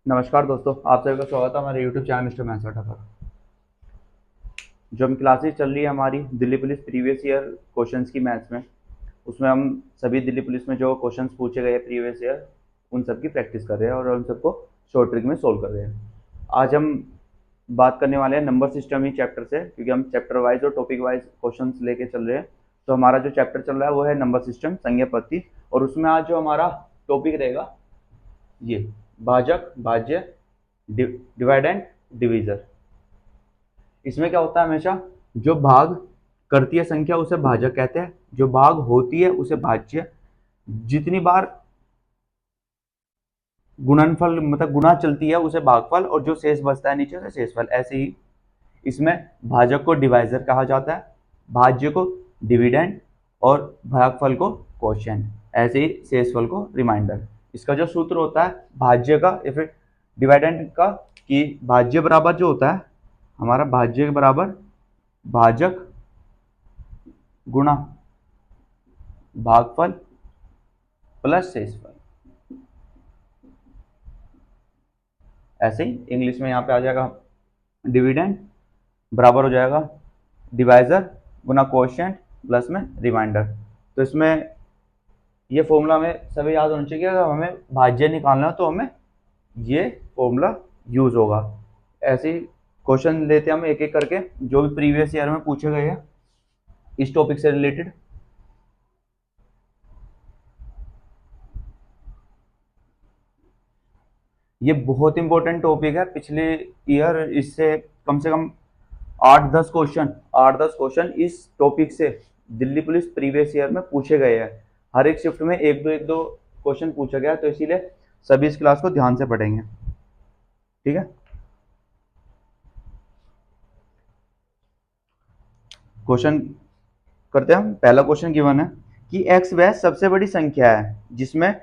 नमस्कार दोस्तों, आप सभी का स्वागत है हमारे यूट्यूब चैनल मिस्टर मैथ्स पर। जो हम क्लासेस चल रही है हमारी Delhi police previous year questions की मैथ्स में, उसमें हम सभी दिल्ली पुलिस में जो क्वेश्चंस पूछे गए प्रीवियस ईयर उन सब की प्रैक्टिस कर रहे हैं और उन सबको शॉर्ट ट्रिक में सोल्व कर रहे हैं। आज हम बात करने वाले हैं नंबर सिस्टम ही चैप्टर से, क्योंकि हम चैप्टर वाइज और टॉपिक वाइज क्वेश्चन लेके चल रहे हैं। तो हमारा जो चैप्टर चल रहा है वो है नंबर सिस्टम संज्ञा पद्धति, और उसमें आज जो हमारा टॉपिक रहेगा ये भाजक, भाज्य, डिवाइड एंड डिवीजर। इसमें क्या होता है, हमेशा जो भाग करती है संख्या उसे भाजक कहते हैं, जो भाग होती है उसे भाज्य। जितनी बार गुणनफल मतलब गुणा चलती है उसे भागफल, और जो शेष बचता है नीचे उसे शेषफल। ऐसे ही इसमें भाजक को डिवाइजर कहा जाता है, भाज्य को डिविडेंड और भागफल को कोशेंट, ऐसे ही शेषफल को रिमाइंडर। इसका जो सूत्र होता है भाज्य का या फिर डिवाइडेंड का, कि भाज्य बराबर जो होता है हमारा भाज्य के बराबर भाजक गुणा भागफल प्लस शेषफल। ऐसे ही इंग्लिश में यहाँ पे आ जाएगा डिविडेंड बराबर हो जाएगा डिवाइजर गुना कोशेंट प्लस में रिमाइंडर। तो इसमें ये फॉर्मूला हमें सभी याद होना चाहिए। अगर हमें भाज्य निकालना है तो हमें ये फॉर्मूला यूज होगा। ऐसे ही क्वेश्चन लेते हैं हम एक एक करके जो भी प्रीवियस ईयर में पूछे गए हैं इस टॉपिक से रिलेटेड। ये बहुत इंपॉर्टेंट टॉपिक है। पिछले ईयर इससे कम से कम 8-10 क्वेश्चन इस टॉपिक से दिल्ली पुलिस प्रीवियस ईयर में पूछे गए हैं। हर एक शिफ्ट में एक दो क्वेश्चन पूछा गया, तो इसीलिए सभी इस क्लास को ध्यान से पढ़ेंगे, ठीक है। क्वेश्चन करते हैं हम। पहला क्वेश्चन गिवन है कि एक्स वह सबसे बड़ी संख्या है जिसमें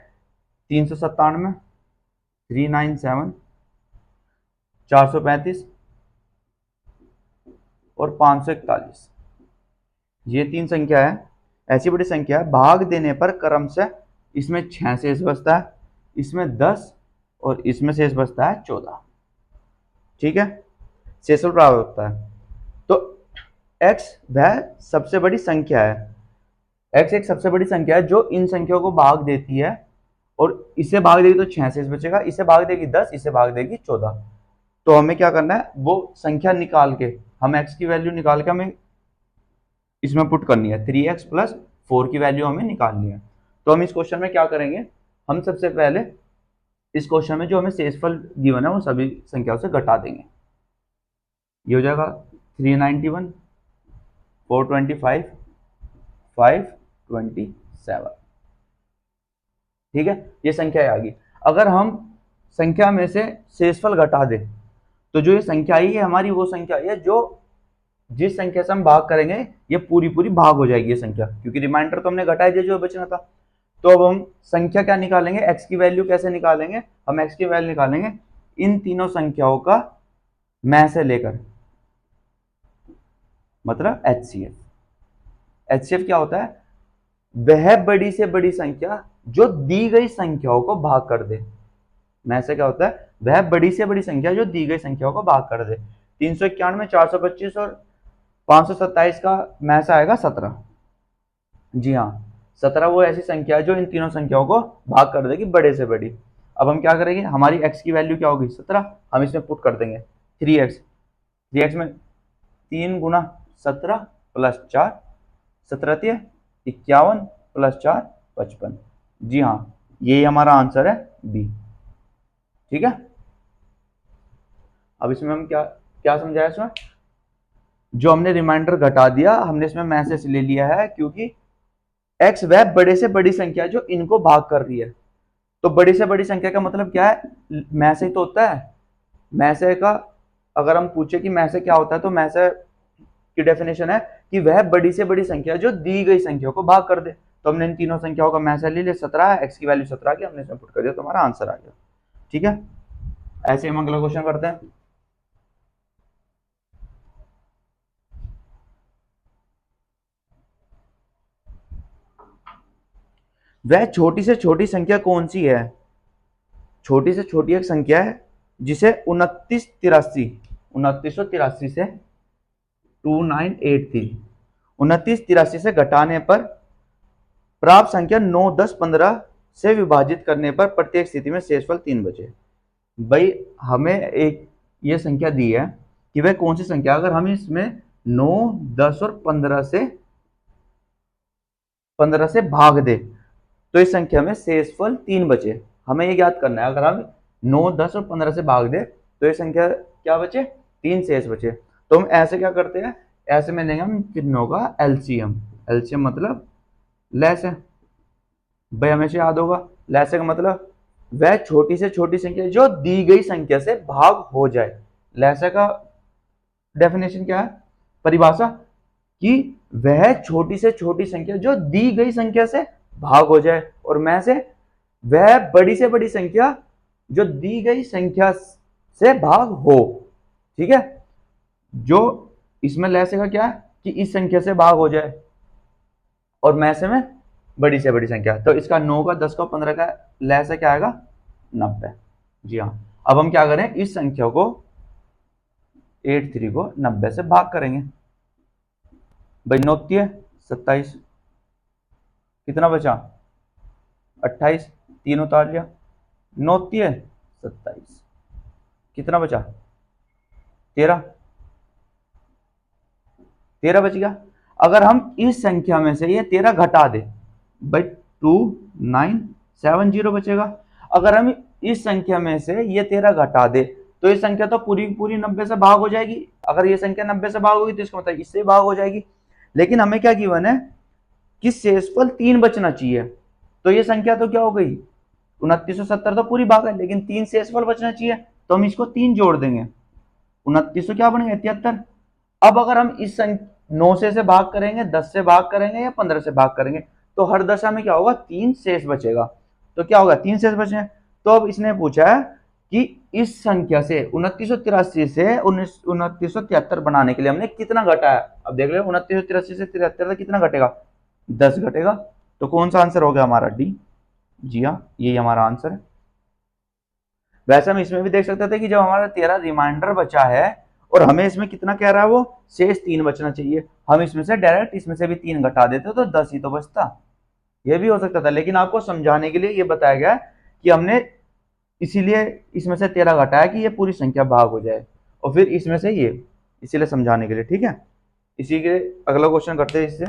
397, 397, 435 और 541, ये तीन संख्या है। ऐसी बड़ी संख्या है भाग देने पर क्रम से इसमें 6 शेष बचता है, इसमें 10 और इसमें शेष बचता है 14, ठीक है। शेषफल प्राप्त होता है। तो x वह सबसे बड़ी संख्या है, x एक सबसे बड़ी संख्या है जो इन संख्याओं को भाग देती है, और इसे भाग देगी तो 6 शेष बचेगा, इसे भाग देगी 10, इसे भाग देगी 14। तो हमें क्या करना है, वो संख्या निकाल के हम x की वैल्यू निकाल के हमें इसमें पुट करनी है। 3x प्लस 4 की वैल्यू हमें निकालनी है। तो हम इस क्वेश्चन में क्या करेंगे, हम सबसे पहले इस क्वेश्चन में जो हमें शेषफल गिवन है वो सभी संख्याओं से घटा देंगे। ये हो जाएगा 391, 425, 527, ठीक है। ये संख्या आ गई। अगर हम संख्या में से शेषफल घटा दें तो जो ये संख्या आई है हमारी वो संख्या है जो जिस संख्या से हम भाग करेंगे ये पूरी पूरी भाग हो जाएगी ये संख्या, क्योंकि रिमाइंडर तो हमने घटाई दिया जो बचना था। तो अब हम संख्या क्या निकालेंगे, एक्स की वैल्यू कैसे निकालेंगे, हम एक्स की वैल्यू निकालेंगे इन तीनों संख्याओं का मैं से लेकर, मतलब एचसीएफ। एचसीएफ क्या होता है, वह बड़ी से बड़ी संख्या जो दी गई संख्याओं को भाग कर दे। मैं से क्या होता है, वह बड़ी से बड़ी संख्या जो दी गई संख्याओं को भाग कर दे। 391, 425 और 527 का मैं से आएगा 17। जी हाँ, 17 वो ऐसी संख्या है जो इन तीनों संख्याओं को भाग कर देगी बड़े से बड़ी। अब हम क्या करेंगे, हमारी x की वैल्यू क्या होगी 17, हम इसमें पुट कर देंगे 3x। 3x में 3 गुना 17 प्लस 4, 17 51 प्लस 4 55। जी हाँ, यही हमारा आंसर है बी, ठीक है। अब इसमें हम क्या क्या समझाया, इसमें जो हमने रिमाइंडर घटा दिया हमने इसमें मैसेज ले लिया है, क्योंकि x वह बड़े से बड़ी संख्या जो इनको भाग कर रही है। तो बड़ी से बड़ी संख्या का मतलब क्या है, मैसे तो होता है। मैसे का अगर हम पूछे कि मैसे क्या होता है, तो मैसे की डेफिनेशन है कि वह बड़ी से बड़ी संख्या जो दी गई संख्या को भाग कर दे। तो हमने इन तीनों संख्याओं का मैसे ले लिया, 17 है, एक्स की वैल्यू 17 की हमने इसमें पुट कर दिया, तो हमारा आंसर आ गया, ठीक है। ऐसे हम अगला क्वेश्चन करते हैं। वह छोटी से छोटी संख्या कौन सी है, छोटी से छोटी एक संख्या है जिसे 2983 से 2983 2983 से घटाने पर प्राप्त संख्या 9, 10, 15 से विभाजित करने पर प्रत्येक स्थिति में शेषफल 3 बचे। भाई हमें एक ये संख्या दी है कि वह कौन सी संख्या, अगर हम इसमें 9, 10 और 15 से भाग दे तो इस संख्या में शेषफल 3 बचे। हमें ये ज्ञात करना है, अगर हम 9, 10 और 15 से भाग दे तो ये संख्या क्या बचे, 3 शेष बचे। तो हम ऐसे क्या करते हैं, ऐसे में लेंगे हम कितनों का एलसीएम। एलसीएम मतलब लेस है, भाई हमेशा याद होगा लेस का मतलब वह छोटी से छोटी संख्या जो दी गई संख्या से भाग हो जाए। लेसा का डेफिनेशन क्या है, परिभाषा, कि वह छोटी से छोटी संख्या जो दी गई संख्या से भाग हो जाए, और मैं से वह बड़ी से बड़ी संख्या जो दी गई संख्या से भाग हो। ठीक है, जो इसमें लेस का क्या है कि इस संख्या से भाग हो जाए, और मैं से बड़ी से बड़ी संख्या। तो इसका 9 का 10 का 15 का लेस क्या आएगा, 90। जी हाँ, अब हम क्या करें, इस संख्या को 83 को 90 से भाग करेंगे। भाई 9 27, कितना बचा 28, 3 उतार लिया, 9 27, कितना बचा 13 बच गया। अगर हम इस संख्या में से ये 13 घटा दे, भाई 2970 बचेगा। अगर हम इस संख्या में से ये 13 घटा दे तो ये संख्या तो पूरी पूरी 90 से भाग हो जाएगी। अगर ये संख्या 90 से भाग होगी तो इसका मतलब इससे भाग हो जाएगी। लेकिन हमें क्या गिवन है कि शेषफल 3 बचना चाहिए, तो ये संख्या तो क्या हो गई 2970 तो पूरी भाग है, लेकिन 3 शेषफल बचना चाहिए, तो हम इसको 3 जोड़ देंगे, 29 क्या बनेगा 73। अब अगर हम इस 9 से भाग करेंगे, 10 से भाग करेंगे या 15 से भाग करेंगे, तो हर दशा में क्या होगा 3 शेष बचेगा। तो क्या होगा 3 शेष बचे। तो अब इसने पूछा है कि इस संख्या से 2983 से 2973 बनाने के लिए हमने कितना घटाया। अब देख लो 2983 से 73 कितना घटेगा, 10 घटेगा। तो कौन सा आंसर हो गया हमारा, डी। जी हाँ, यही हमारा आंसर है। वैसे हम इसमें भी देख सकते थे कि जब हमारा 13 रिमाइंडर बचा है और हमें इसमें कितना कह रहा है, वो शेष 3 बचना चाहिए, हम इसमें से डायरेक्ट इसमें से भी 3 घटा देते तो 10 ही तो बचता। ये भी हो सकता था, लेकिन आपको समझाने के लिए ये बताया गया कि हमने इसीलिए इसमें से 13 घटाया कि ये पूरी संख्या भाग हो जाए, और फिर इसमें से ये, इसीलिए समझाने के लिए। ठीक है, इसी के अगला क्वेश्चन करते हैं इससे।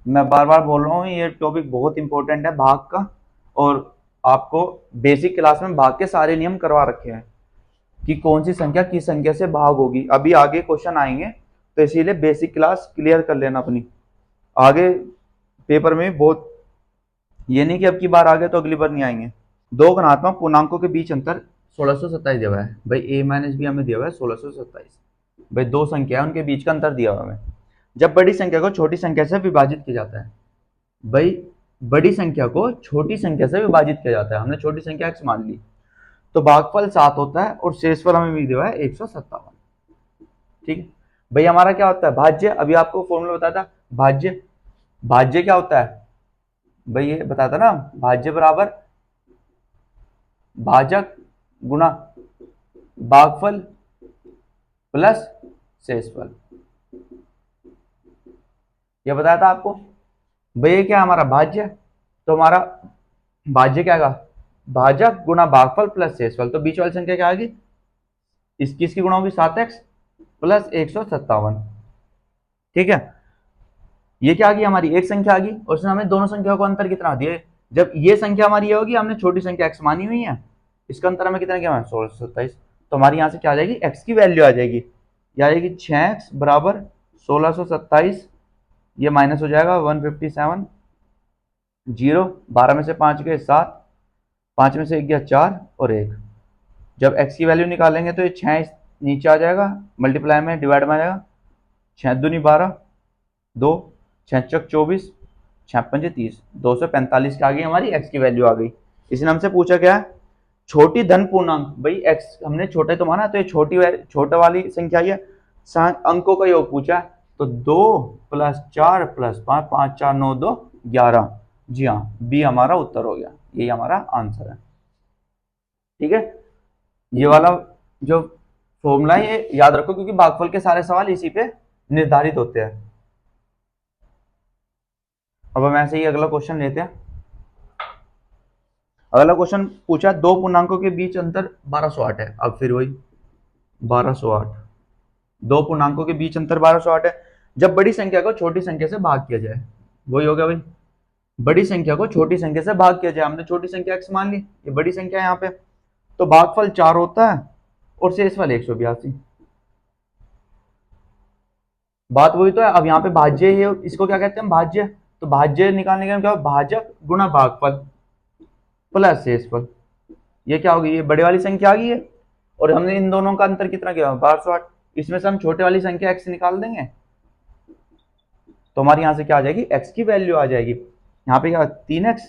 मैं बार बार बोल रहा हूँ ये टॉपिक बहुत इंपॉर्टेंट है भाग का, और आपको बेसिक क्लास में भाग के सारे नियम करवा रखे हैं कि कौन सी संख्या किस संख्या से भाग होगी। अभी आगे क्वेश्चन आएंगे, तो इसीलिए बेसिक क्लास क्लियर कर लेना अपनी। आगे पेपर में बहुत, ये नहीं कि अब की बार आ गए तो अगली बार नहीं आएंगे। दो धनात्मक पूर्णांकों के बीच अंतर 1627 दिया हुआ है। भाई a माइनस बी हमें दिया हुआ है 1627। भाई दो संख्या है, उनके बीच का अंतर दिया हुआ है। जब बड़ी संख्या को छोटी संख्या से विभाजित किया जाता है, भाई बड़ी संख्या को छोटी संख्या से विभाजित किया जाता है, हमने छोटी संख्या x मान ली, तो भागफल 7 होता है और शेषफल हमें मिल दिया है 157। ठीक है भाई, हमारा क्या होता है भाज्य। अभी आपको फॉर्मूला बताया था भाज्य। भाज्य क्या होता है भाई, ये बताता ना, भाज्य बराबर भाजक गुणा भागफल प्लस शेषफल, ये बताया था आपको। भाई क्या हमारा भाज्य, तो हमारा भाज्य क्या आएगा, भाजक गुणा भागफल प्लस शेषफल। तो बीच वाली संख्या क्या आएगी, इसकी गुणा होगी 7x प्लस 157। ठीक है, ये क्या आ गई हमारी एक संख्या आ गई, और उसने हमें दोनों संख्याओं को अंतर कितना दिया। जब ये संख्या हमारी ये होगी, हमने छोटी संख्या x मानी हुई है, इसका अंतर हमें कितना क्या है 1627। तो हमारी यहाँ से क्या आ जाएगी, x की वैल्यू आ जाएगी, ये आ जाएगी 6x बराबर 1627। ये माइनस हो जाएगा 157, 0, 12 में से 5 गए 7, 5 में से 1 गया 4 और 1। जब x की वैल्यू निकालेंगे तो ये 6 नीचे आ जाएगा, मल्टीप्लाई में डिवाइड में आ जाएगा, 6 दूनी 12, 2, 6 चौक 24, 6 पंजे 30, 245 की आ गई हमारी x की वैल्यू आ गई। इसने हमसे पूछा क्या है, छोटी धन पूर्णांक। भाई x हमने छोटे तो माना, तो ये छोटा वाली संख्या है, अंकों का योग पूछा है, तो 2 + 4 + 5, 5 4 9 2 11। जी हाँ, बी हमारा उत्तर हो गया, यही हमारा आंसर है। ठीक है, ये वाला जो फॉर्मूला है ये याद रखो, क्योंकि भागफल के सारे सवाल इसी पे निर्धारित होते हैं। अब हम ऐसे ही अगला क्वेश्चन लेते हैं। अगला क्वेश्चन पूछा, दो पूर्णांकों के बीच अंतर 1208 है। अब फिर वही 1208, दो पूर्णांकों के बीच अंतर 1208 है। जब बड़ी संख्या को छोटी संख्या से भाग किया जाए, वही हो गया भाई, बड़ी संख्या को छोटी संख्या से भाग किया जाए। हमने छोटी संख्या x मान ली, ये बड़ी संख्या है यहाँ पे, तो भागफल 4 होता है और शेषफल 182। बात वही तो है। अब यहाँ पे भाज्य है, इसको क्या कहते हैं, भाज्य। तो भाज्य निकालने के लिए क्या, भाजक गुणा भागफल प्लस शेषफल। ये क्या होगी, ये बड़े वाली संख्या आ गई है, और हमने इन दोनों का अंतर कितना किया, 1208। इसमें से हम छोटे वाली संख्या x निकाल देंगे, तो हमारी यहाँ से क्या आ जाएगी, x की वैल्यू आ जाएगी। यहाँ पे क्या 3x,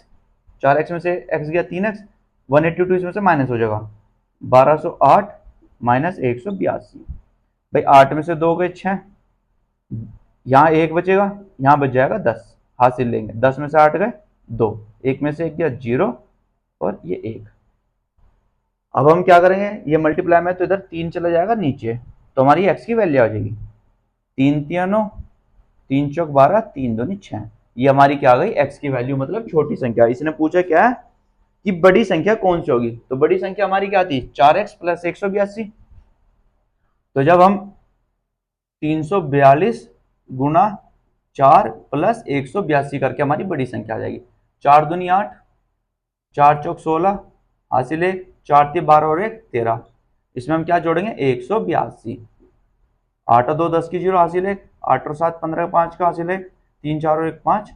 4x में से x गया 3x, 182 इसमें से माइनस हो जाएगा, 1208 माइनस 182। भाई 8 में से 2 गए 6, यहाँ 1 बचेगा, यहाँ बच जाएगा 10, हासिल लेंगे। 10 में से 8 गए 2, 1 में से 1 गया 0, और ये 1। अब हम क्या करेंगे, ये मल्टीप्लाई में तो इधर 3 चला जाएगा नीचे, तो हमारी x की वैल्यू आ जाएगी 3 3 9, 3 चौक 12, 3 दूनी 6। ये हमारी क्या आ गई, x की वैल्यू, मतलब छोटी संख्या। इसने पूछा क्या है कि बड़ी संख्या कौन सी होगी, तो बड़ी संख्या हमारी क्या थी, 4x प्लस 182। तो जब हम 342 गुना 4 प्लस 182 करके हमारी बड़ी संख्या आ जाएगी। 4 दूनी 8, 4 चौक 16, हासिल 1, 4 3 12 और 1 13। इसमें हम क्या जोड़ेंगे, 182। 8 और 2 10 की 0, हासिल 1, 8 और 7 15 5 का, हासिल 1, 3 4 और 1 5।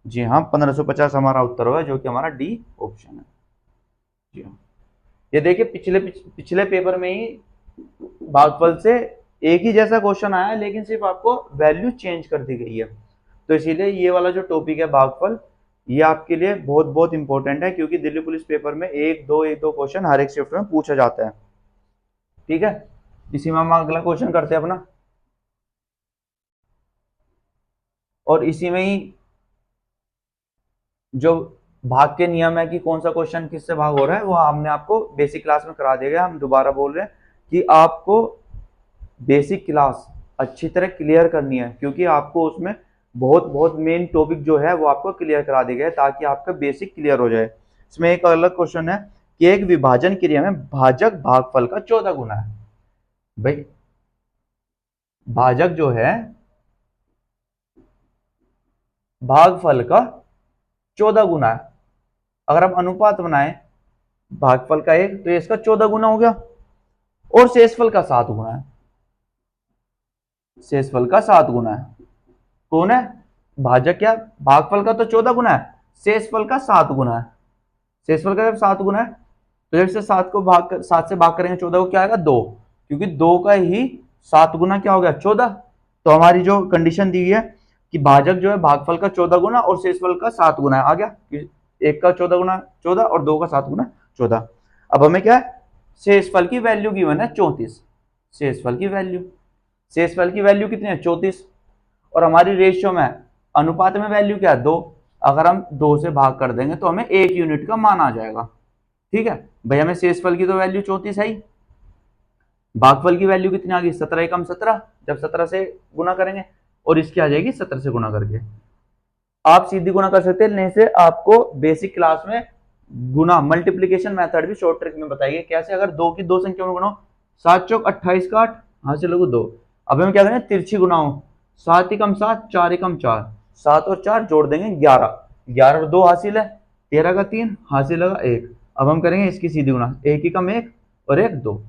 जी हाँ, 1550 हमारा उत्तर होगा, जो कि हमारा डी ऑप्शन है। जी हाँ, ये देखिए पिछले पेपर में ही भागफल से एक ही जैसा क्वेश्चन आया है, लेकिन सिर्फ आपको वैल्यू चेंज कर दी गई है। तो इसीलिए ये वाला जो टॉपिक है भागफल, ये आपके लिए बहुत बहुत इंपॉर्टेंट है, क्योंकि दिल्ली पुलिस पेपर में एक दो क्वेश्चन हर एक शिफ्ट में पूछा जाता है। ठीक है, इसी में हम अगला क्वेश्चन करते हैं अपना, और इसी में ही जो भाग के नियम है कि कौन सा क्वेश्चन किससे भाग हो रहा है, वो हमने आपको बेसिक क्लास में करा दिया गया। हम दोबारा बोल रहे हैं कि आपको बेसिक क्लास अच्छी तरह क्लियर करनी है, क्योंकि आपको उसमें बहुत बहुत मेन टॉपिक जो है वो आपको क्लियर करा दिया गया है, ताकि आपका बेसिक क्लियर हो जाए। इसमें एक अलग क्वेश्चन है कि एक विभाजन क्रिया में भाजक भागफल का 14 गुना है। भाई भाजक जो है भागफल का 14 गुना है। अगर हम अनुपात बनाए भागफल का 1, तो इसका 14 गुना हो गया, और शेषफल का 7 गुना है। शेषफल का 7 गुना है, कौन है भाजक, क्या भागफल का तो 14 गुना है, शेषफल का 7 गुना है। शेषफल का जब 7 गुना है, तो जब से 7 से भाग करेंगे 14 को, क्या आएगा 2, क्योंकि 2 का ही 7 गुना क्या हो गया 14। तो हमारी जो कंडीशन दी है कि भाजक जो है भागफल का 14 गुना और शेषफल का 7 गुना है, आ गया, एक का 14 गुना 14 और 2 का 7 गुना 14। अब हमें क्या है, शेषफल की वैल्यू गिवन है 34। शेषफल की वैल्यू कितनी है 34, और हमारी रेशियो में अनुपात में वैल्यू क्या है 2। अगर हम 2 से भाग कर देंगे तो हमें 1 यूनिट का मान आ जाएगा। ठीक है भाई, हमें शेषफल की तो वैल्यू 34 है ही, भागफल की वैल्यू कितनी आ गई 17 एकम 17, जब 17 से गुना करेंगे, और इसकी आ जाएगी 17 से गुना करके। आप सीधी गुना कर सकते हैं, नहीं से आपको बेसिक क्लास में गुना मल्टीप्लीकेशन मेथड भी शॉर्ट ट्रिक में बताइए कैसे। अगर 2 की 2 संख्या में गुना, 7 चौक 28 का 8, हाँ से लगू 2। अब हम क्या करेंगे, तिरछी गुनाओ, 7 एकम 7, 4 एकम 4, 7 और 4 जोड़ देंगे 11, 11 और 2 हासिल है 13 का 3, हासिल लगा 1। अब हम करेंगे इसकी सीधी गुना, 1 एकम 1 और 1 2।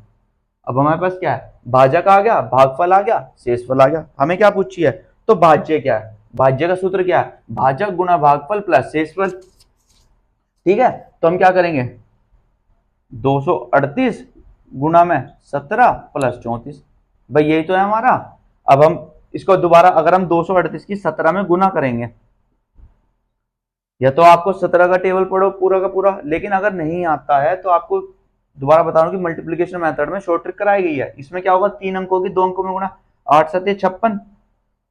अब हमारे पास क्या है, भाजक आ गया, भागफल आ गया, शेषफल आ गया। हमें क्या पूछी है, तो भाज्य क्या है, भाज्य का सूत्र क्या है, भाजक गुना भागफल प्लस शेषफल। ठीक है, तो हम क्या करेंगे, 238 गुना में 17 प्लस 34, भाई यही तो है हमारा। अब हम इसको दोबारा, अगर हम 238 की 17 में गुना करेंगे, या तो आपको 17 का टेबल पढ़ो पूरा का पूरा, लेकिन अगर नहीं आता है तो आपको दोबारा बता रहा हूं कि मल्टीप्लीकेशन मेथड में शॉर्ट ट्रिक कराई गई है। इसमें क्या होगा, 3 अंकों की 2 अंकों में गुना, 8 7 56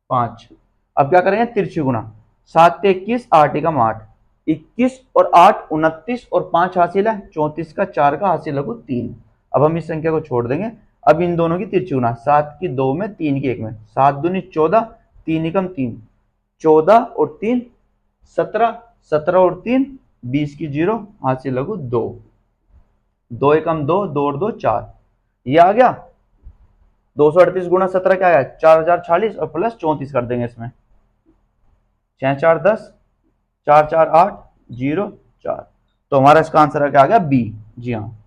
5। अब क्या करेंगे, तिरछी गुना, 7 से 21, 8 एकम 8, 21 और 8 29 और 5 हासिल है 34 का, 4 का हासिल लगू 3। अब हम इस संख्या को छोड़ देंगे। अब इन दोनों की तिरछी गुना, 7 की 2 में, 3 की 1 में, 7 दूनी 14, 3 एकम 3, 14 और 3 17, 17 और 3 20 की 0, हासिल लगू 2, 2 एकम 2, 2 और 2 4, ये आ गया। 238 गुणा 17 क्या आया, 4046 और प्लस 34 कर देंगे इसमें, 6 4 10, 4 4 8 0 4। तो हमारा इसका आंसर क्या आ गया, बी। जी हाँ,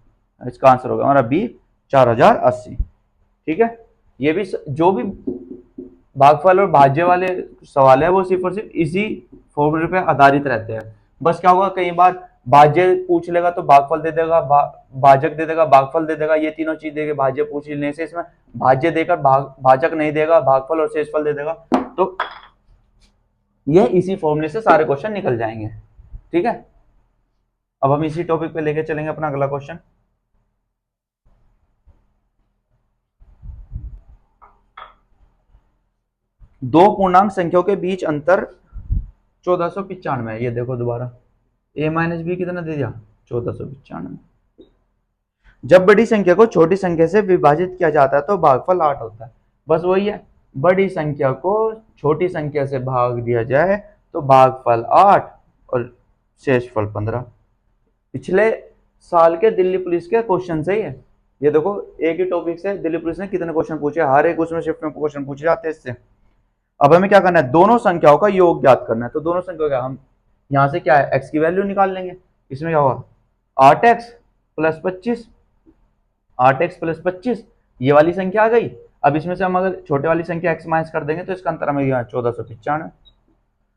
इसका आंसर होगा हमारा बी, 4080। ठीक है, ये भी जो भी भागफल और भाज्य वाले सवाल है वो सिर्फ और सिर्फ इसी फॉर्मूले पे आधारित रहते हैं। बस क्या होगा, कई बार भाज्य पूछ लेगा तो भागफल दे देगा, भाजक दे देगा, भागफल दे देगा, ये तीनों चीज देगा। भाज्य पूछ लेने से इसमें भाज्य देकर भाजक नहीं देगा, भागफल और शेषफल दे देगा। तो ये इसी फॉर्मूले से सारे क्वेश्चन निकल जाएंगे। ठीक है, अब हम इसी टॉपिक पे लेके चलेंगे अपना अगला क्वेश्चन। दो पूर्णांक संख्याओं के बीच अंतर 1495 है। ये देखो दोबारा, a माइनस बी कितना दे दिया, 1495। जब बड़ी संख्या को छोटी संख्या से विभाजित किया जाता है तो भागफल 8 होता है। बस वही है, बड़ी संख्या को छोटी संख्या से भाग दिया जाए तो भागफल 8 और शेषफल 15। पिछले साल के दिल्ली पुलिस के क्वेश्चन से ही है। ये देखो, एक ही टॉपिक से दिल्ली पुलिस ने कितने क्वेश्चन पूछे, हर एक उसमें शिफ्ट में क्वेश्चन पूछे जाते हैं इससे। अब हमें क्या करना है, दोनों संख्याओं का योग ज्ञात करना है। तो दोनों संख्याओं का हम यहां से क्या है, x की वैल्यू निकाल लेंगे। इसमें क्या होगा, 8x प्लस 25, 8x प्लस 25, ये वाली संख्या आ गई। अब इसमें से हम अगर छोटे वाली संख्या x माइनस कर देंगे तो इसका अंतर हमें 1495।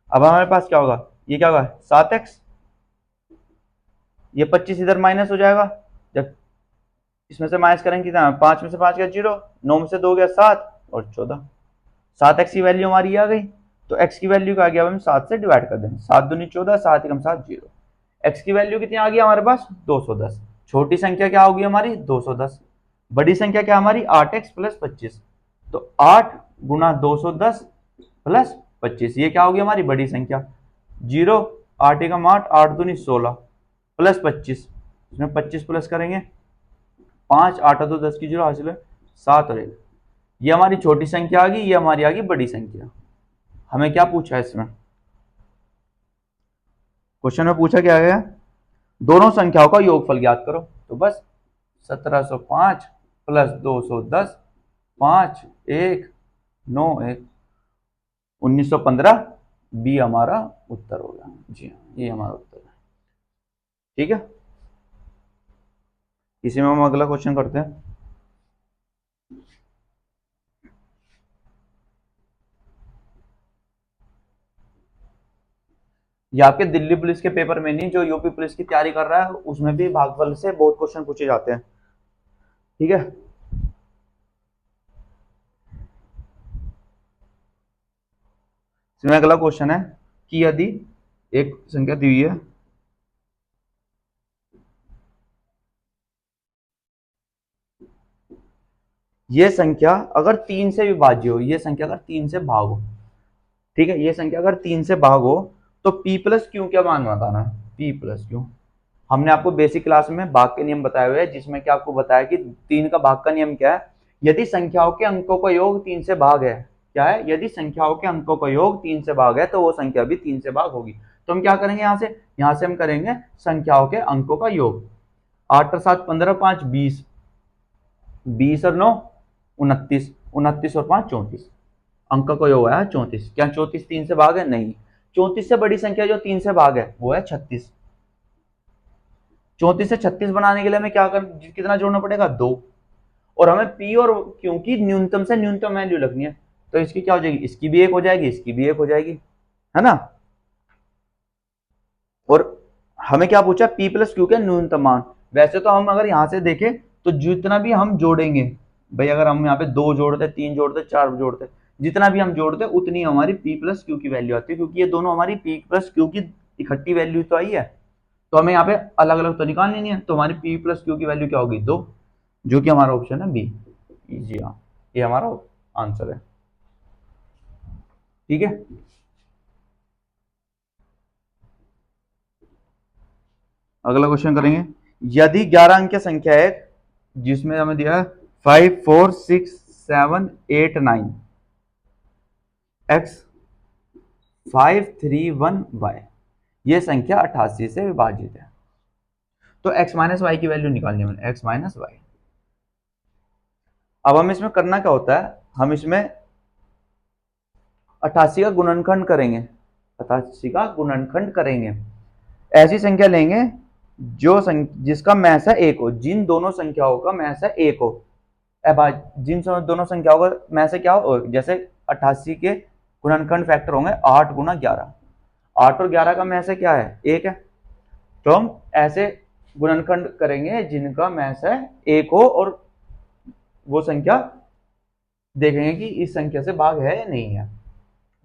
अब हमारे पास क्या होगा, ये क्या होगा 7x, ये 25 इधर माइनस हो जाएगा। जब इसमें से माइनस करेंगे कितना, 5 में से 5 गया 0, 9 में से 2 गया 7 और 14। 7x की वैल्यू हमारी आ गई। तो x की वैल्यू का आ गया, हम 7 से डिवाइड कर देंगे, 7 दूनी 14, 7 एकम 7 0। x की वैल्यू कितनी आ गई हमारे पास, 210। छोटी संख्या क्या होगी हमारी, 210। बड़ी संख्या क्या हमारी, 8x प्लस 25। तो 8 गुना 210 प्लस 25, ये क्या होगी हमारी बड़ी संख्या। 0, 8 एकम 8, 8 दूनी 16 प्लस 25, इसमें 25 प्लस करेंगे, 5 8 तो 10 की 0 हासिल है, 7 और 1। ये हमारी छोटी संख्या आ गई, ये हमारी आ गई बड़ी संख्या। हमें क्या पूछा है इसमें, क्वेश्चन में पूछा क्या गया, दोनों संख्याओं का योगफल ज्ञात करो। तो बस 1705 प्लस 210, 5 1 9 1 1915, बी हमारा उत्तर होगा। जी हाँ, ये हमारा उत्तर है। ठीक है, इसी में हम अगला क्वेश्चन करते हैं। ये आपके दिल्ली पुलिस के पेपर में नहीं, जो यूपी पुलिस की तैयारी कर रहा है उसमें भी भागफल से बहुत क्वेश्चन पूछे जाते हैं। ठीक है, इसमें अगला क्वेश्चन है कि यदि एक संख्या दी हुई है, ये संख्या अगर 3 से विभाज्य हो, ये संख्या अगर 3 से भाग हो, ठीक है, ये संख्या अगर 3 से भाग हो तो p प्लस क्यू क्या मान बताना है, p प्लस क्यू। हमने आपको बेसिक क्लास में भाग के नियम बताए हुए हैं, जिसमें कि आपको बताया कि 3 का भाग का नियम क्या है, यदि संख्याओं के अंकों का योग 3 से भाग है, क्या है, यदि संख्याओं के अंकों का योग 3 से भाग है तो वो संख्या भी 3 से भाग होगी। तो हम क्या करेंगे, यहाँ से हम करेंगे संख्याओं के अंकों का योग। 8 और 7 15, 5 20, 20 और 9 29, 29 और 5 34, अंक का योग है 34। क्या 34 3 से भाग है, नहीं। 34 से बड़ी संख्या जो 3 से भाग है वो है 36। 34 से 36 बनाने के लिए हमें क्या कितना जोड़ना पड़ेगा, 2। और हमें p और q की न्यूनतम से न्यूनतम वैल्यू लगनी है। तो इसकी क्या हो जाएगी, इसकी भी 1 हो जाएगी, इसकी भी 1 हो जाएगी, है ना। और हमें क्या पूछा, p प्लस क्यू के न्यूनतम मान। वैसे तो हम अगर यहां से देखें तो जितना भी हम जोड़ेंगे, भाई अगर हम यहाँ पे 2 जोड़ते, 3 जोड़ते, 4 जोड़ते, जितना भी हम जोड़ते उतनी हमारी p प्लस क्यू की वैल्यू आती है, क्योंकि ये दोनों हमारी p प्लस क्यू की इकट्ठी वैल्यू तो आई है। तो हमें यहाँ पे अलग अलग तो निकालनी नहीं है। तो हमारी p प्लस क्यू की वैल्यू क्या होगी, 2, जो कि हमारा ऑप्शन है बी। जी हाँ, ये हमारा आंसर है। ठीक है, अगला क्वेश्चन करेंगे, यदि 11 अंक की संख्या है जिसमें हमें दिया है 5 4 6 7 8 9 x 5 3 1 y, ये संख्या 88 से विभाजित है, तो x माइनस वाई की वैल्यू निकालनी है, x माइनस वाई। अब हम इसमें करना क्या होता है, हम इसमें 88 का गुणनखंड करेंगे, 88 का गुणनखंड करेंगे, ऐसी संख्या लेंगे जो जिसका मैसा एक हो, जिन दोनों संख्याओं का मैसा एक हो, जिन दोनों संख्याओं का मैसा क्या हो, जैसे 88 के गुणनखंड फैक्टर होंगे 8 गुना 11, 8 और 11 का मैसा क्या है, एक है, तो हम ऐसे गुणनखंड करेंगे जिनका मैसा एक हो और वो संख्या देखेंगे कि इस संख्या से भाग है या नहीं है।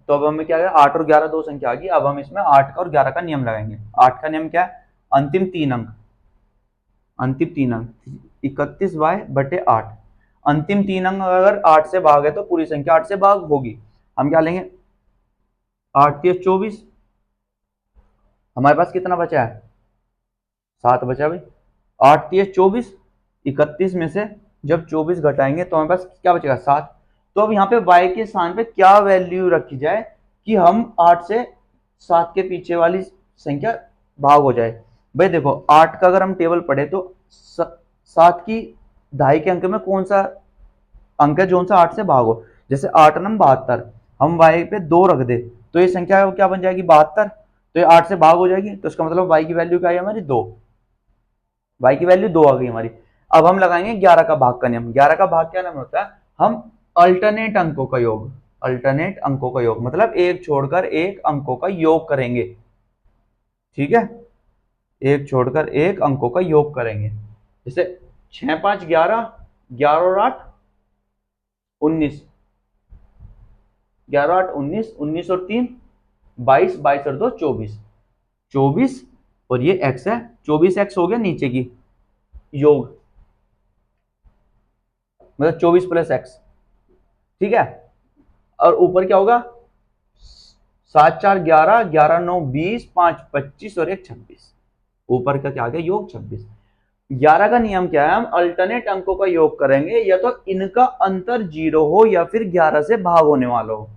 तो अब हमें क्या है, 8 और 11 दो संख्या आ गई, अब हम इसमें 8 का और 11 का नियम लगाएंगे। 8 का नियम क्या है, अंतिम तीन अंक 31y बटे 8, अंतिम तीन अंक अगर 8 से भाग है तो पूरी संख्या 8 से भाग होगी। हम क्या लेंगे, 8 3 24, हमारे पास कितना बचा है, 7 बचा भाई, 8 3 24, 31 में से जब 24 घटाएंगे तो हमारे पास क्या बचेगा, 7। तो अब यहाँ पे y के स्थान पे क्या वैल्यू रखी जाए कि हम 8 से 7 के पीछे वाली संख्या भाग हो जाए। भाई देखो 8 का अगर हम टेबल पढ़े तो 7 की दहाई के अंक में कौन सा अंक है जो सा 8 से भाग हो, जैसे 8 नम 72, हम y पे 2 रख दे तो ये संख्या क्या बन जाएगी, 72, तो ये 8 से भाग हो जाएगी, तो इसका मतलब y की वैल्यू क्या है हमारी, 2, y की वैल्यू 2 आ गई हमारी। अब हम लगाएंगे 11 का भाग का नियम। 11 का भाग क्या नाम होता है, हम अल्टरनेट अंकों का योग, अल्टरनेट अंकों का योग मतलब एक छोड़कर एक अंकों का योग करेंगे, ठीक है, एक छोड़कर एक अंकों का योग करेंगे। जैसे 6 5 11, 11 और 8 19, 11 8 19, 19 और 3 22, 22 और 2 24, 24 और ये x है, 24x हो गया नीचे की योग, मतलब 24 प्लस एक्स, ठीक है, और ऊपर क्या होगा, 7 4 11, 11 9 20, 5 25 और 1 26, ऊपर का क्या आ गया, योग 26। 11 का नियम क्या है, हम अल्टरनेट अंकों का योग करेंगे या तो इनका अंतर 0 हो या फिर 11 से भाग होने वाला हो।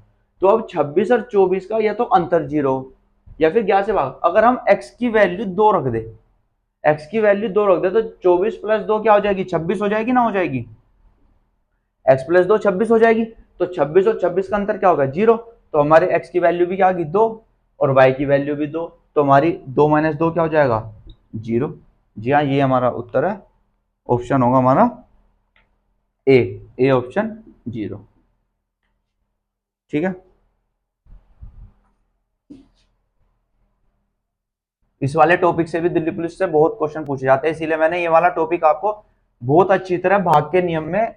तो अब 26 और 24 का या तो अंतर 0 हो या फिर 11 से भाग। अगर हम x की वैल्यू 2 रख दे, x की वैल्यू 2 रख दे तो 24 प्लस 2 क्या हो जाएगी, 26 हो जाएगी ना, हो जाएगी, x प्लस 2 26 हो जाएगी, तो 26 और 26 का अंतर क्या होगा, 0, तो हमारे x की वैल्यू भी क्या आ गई, 2, और y की वैल्यू भी 2, तो हमारी 2 माइनस 2 क्या हो जाएगा, 0। जी हाँ, ये हमारा उत्तर है, ऑप्शन होगा हमारा ए ऑप्शन 0, ठीक है। इस वाले टॉपिक से भी दिल्ली पुलिस से बहुत क्वेश्चन पूछे जाते हैं, इसीलिए मैंने ये वाला टॉपिक आपको बहुत अच्छी तरह भाग के नियम में,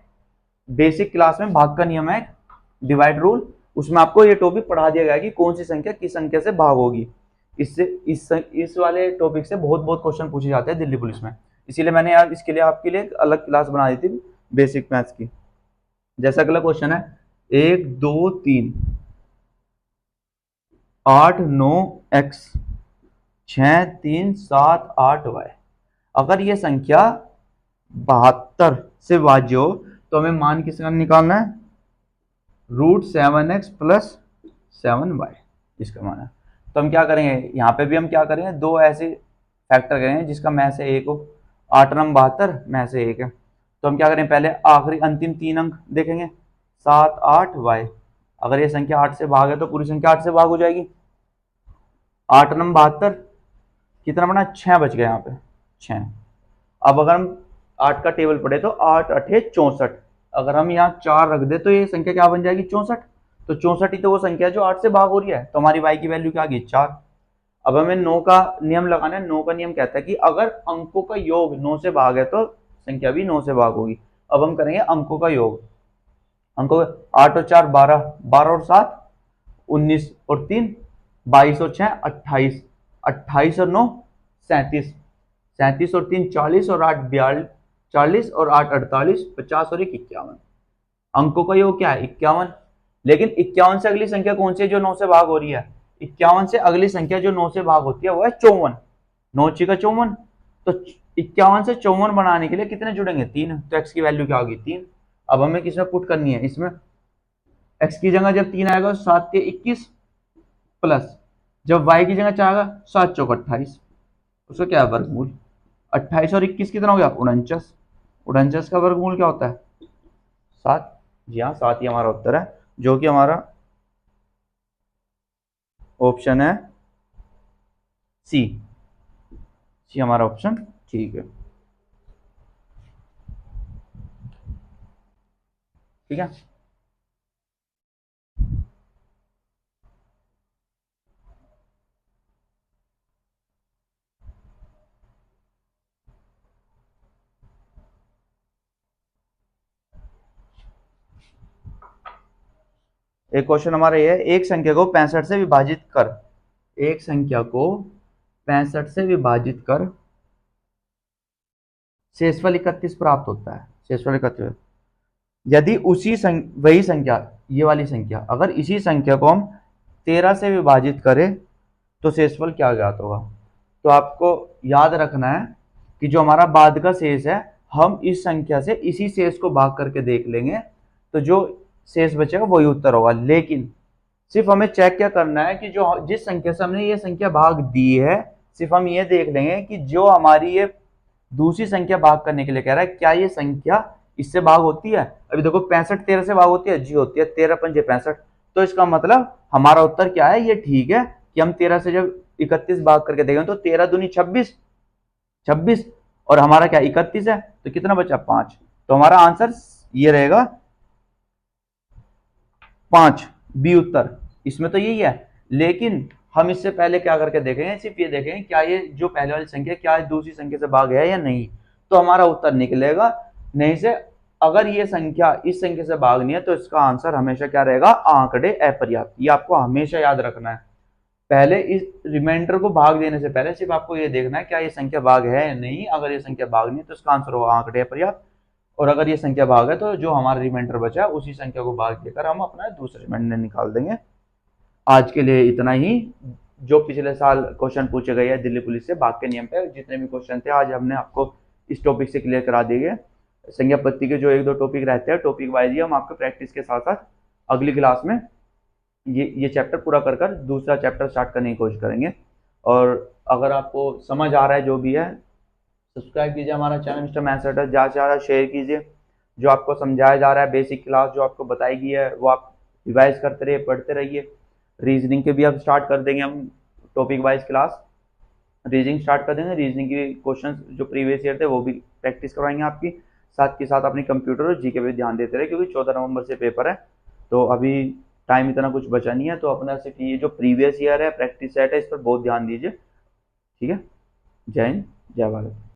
बेसिक क्लास में भाग का नियम है डिवाइड रूल, उसमें आपको ये टॉपिक पढ़ा दिया गया कि कौन सी संख्या किस संख्या से भाग होगी। इससे इस वाले टॉपिक से बहुत बहुत क्वेश्चन पूछे जाते हैं दिल्ली पुलिस में, इसीलिए मैंने यार इसके लिए आपके लिए एक अलग क्लास बना दी थी बेसिक मैथ्स की। जैसा अगला क्वेश्चन है, 1 2 3 8 9 x 6 3 7 8 y, अगर ये संख्या 72 से भाज्य हो तो हमें मान किसका निकालना है, √7x प्लस 7y, इसका मान है। तो हम क्या करेंगे, यहाँ पे भी हम क्या करेंगे, दो ऐसे फैक्टर करेंगे जिसका मैं से एक हो, 8 नम 72 मैं से एक है, तो हम क्या करें, पहले आखिरी अंतिम तीन अंक देखेंगे, 7 8 y, अगर ये संख्या 8 से भाग है तो पूरी संख्या 8 से भाग हो जाएगी, 8 नम 72 कितना बना, 6 बच गया यहाँ पे, 6। अब अगर हम 8 का टेबल पढ़े तो 8 8 64, अगर हम यहाँ 4 रख दे तो ये संख्या क्या बन जाएगी, 64, तो 64 ही तो वो संख्या है जो 8 से भाग हो रही है, तो हमारी y की वैल्यू क्या आ गई, 4। अब हमें 9 का नियम लगाना है, 9 का नियम कहता है कि अगर अंकों का योग 9 से भाग है तो संख्या भी 9 से भाग होगी। अब हम करेंगे अंकों का योग, अंकों 8 और 4 12, 12 और 7 19 और 3 22 और 6 28, 28 और 9 37, 37 और 3 40 और 8 42, 40 और 8 48, 50 और 1 51, अंकों का योग क्या है, 51। लेकिन 51 से अगली संख्या कौन सी है जो 9 से भाग हो रही है, 51 से अगली संख्या जो 9 से भाग होती है वो है 54, 9 × 54, तो 51 से 54 बनाने के लिए कितने जुड़ेंगे, 3। तो x की वैल्यू क्या होगी, 3। अब हमें किसमें पुट करनी है, इसमें x की जगह जब 3 आएगा 7 के 21 प्लस जब y की जगह 4 आएगा 7 चौक 28, उसका क्या है वर्गमूल, 28 और 21 कितना हो गया, 49। 49 का वर्गमूल क्या होता है, 7। जी हाँ, 7 ही हमारा उत्तर है, जो कि हमारा ऑप्शन है सी। सी हमारा ऑप्शन ठीक है। ठीक है, एक क्वेश्चन हमारा ये है, एक संख्या को 65 से विभाजित कर, एक संख्या को 65 से विभाजित कर शेषफल 31 प्राप्त होता है, शेषफल 31। यदि वही संख्या, ये वाली संख्या, अगर इसी संख्या को हम 13 से विभाजित करें तो शेषफल क्या ज्ञात होगा। तो आपको याद रखना है कि जो हमारा बाद का शेष है, हम इस संख्या से इसी शेष को भाग करके देख लेंगे, तो जो शेष बचेगा वही उत्तर होगा। लेकिन सिर्फ हमें चेक क्या करना है कि जो जिस संख्या से हमने ये संख्या भाग दी है, सिर्फ हम ये देख लेंगे कि जो हमारी ये दूसरी संख्या भाग करने के लिए कह रहा है, क्या ये संख्या इससे भाग होती है। अभी देखो 65 13 से भाग होती है, जी होती है, 13 पंजे 65। तो इसका मतलब हमारा उत्तर क्या है, ये ठीक है कि हम 13 से जब 31 भाग करके देखें तो 13 दूनी 26, 26 और हमारा क्या 31 है, तो कितना बचा 5। तो हमारा आंसर ये रहेगा 5, बी उत्तर। इसमें तो यही है, लेकिन हम इससे पहले क्या करके देखेंगे, सिर्फ ये देखेंगे क्या ये जो पहले वाली संख्या क्या दूसरी संख्या से भाग है या नहीं, तो हमारा उत्तर निकलेगा। नहीं से अगर ये संख्या इस संख्या से भाग नहीं है तो इसका आंसर हमेशा क्या रहेगा, आंकड़े अपर्याप्त। ये आपको हमेशा याद रखना है। पहले इस रिमाइंडर को भाग देने से पहले सिर्फ आपको ये देखना है क्या ये संख्या भाग है या नहीं। अगर ये संख्या भाग नहीं है तो इसका आंसर होगा आंकड़े अपर्याप्त, और अगर ये संख्या भाग है तो जो हमारा रिमाइंडर बचा है उसी संख्या को भाग देकर हम अपना दूसरा रिमाइंडर निकाल देंगे। आज के लिए इतना ही। जो पिछले साल क्वेश्चन पूछे गए हैं दिल्ली पुलिस से भाग के नियम पे, जितने भी क्वेश्चन थे आज हमने आपको इस टॉपिक से क्लियर करा दिए। संज्ञा पत्ती के जो 1-2 टॉपिक रहते हैं टॉपिक वाइज ही हम आपको प्रैक्टिस के साथ साथ अगली क्लास में ये चैप्टर पूरा कर कर दूसरा चैप्टर स्टार्ट करने की कोशिश करेंगे। और अगर आपको समझ आ रहा है जो भी है, सब्सक्राइब कीजिए हमारा चैनल मिस्टर मैथ्स सेटर, ज़्यादा से ज़्यादा शेयर कीजिए। जो आपको समझाया जा रहा है बेसिक क्लास जो आपको बताई गई है वो आप रिवाइज करते रहिए, पढ़ते रहिए। रीजनिंग के भी अब स्टार्ट कर देंगे हम topic wise class, reasoning start कर देंगे। रीजनिंग के क्वेश्चन जो प्रीवियस ईयर थे वो भी प्रैक्टिस करवाएंगे आपकी, साथ के साथ अपनी कंप्यूटर और जीके पे ध्यान देते रहे, क्योंकि 14 नवंबर से पेपर है तो अभी टाइम इतना कुछ बचा नहीं है। तो अपना सिर्फ ये जो प्रीवियस ईयर है प्रैक्टिस सेट है इस पर बहुत ध्यान दीजिए। ठीक है, जय हिंद, जय भारत।